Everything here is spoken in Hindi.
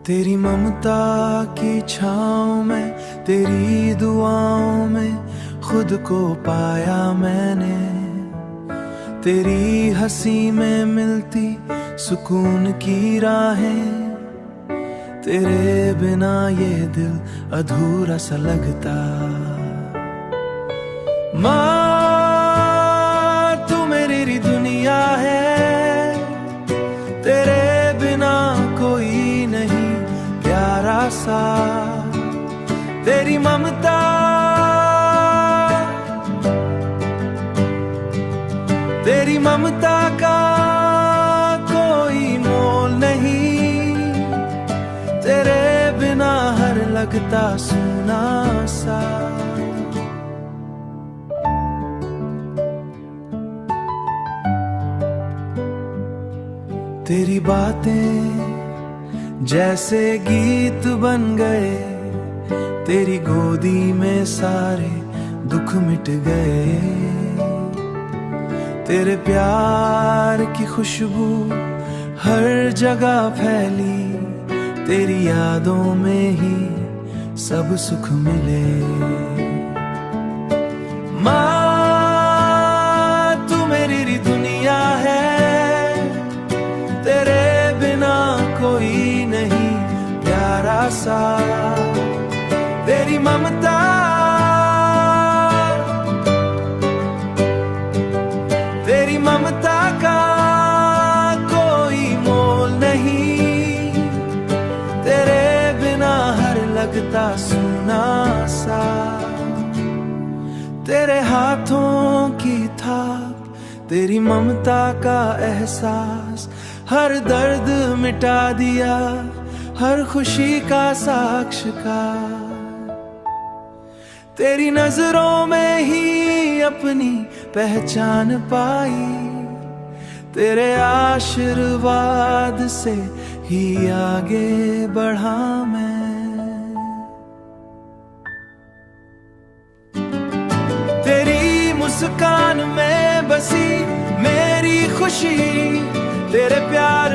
तेरी ममता की छाँव में, तेरी दुआओं में खुद को पाया मैंने। तेरी हंसी में मिलती सुकून की राहें, तेरे बिना ये दिल अधूरा सा लगता। माँ तू मेरी दुनिया है, तेरे बिना कोई नहीं प्यारा सा। तेरी ममता का कोई मोल नहीं, तेरे बिना हर लगता सुना सा। तेरी बातें जैसे गीत बन गए, तेरी गोदी में सारे दुख मिट गए। तेरे प्यार की खुशबू हर जगह फैली, तेरी यादों में ही सब सुख मिले। माँ तू मेरी दुनिया है, तेरे बिना कोई नहीं प्यारा सा। तेरी ममता का कोई मोल नहीं, तेरे बिना हर लगता सुना सा। तेरे हाथों की थाप, तेरी ममता का एहसास हर दर्द मिटा दिया, हर खुशी का साक्षकार। तेरी नजरों में ही अपनी पहचान पाई, तेरे आशीर्वाद से ही आगे बढ़ा मैं। तेरी मुस्कान में बसी मेरी खुशी, तेरे प्यार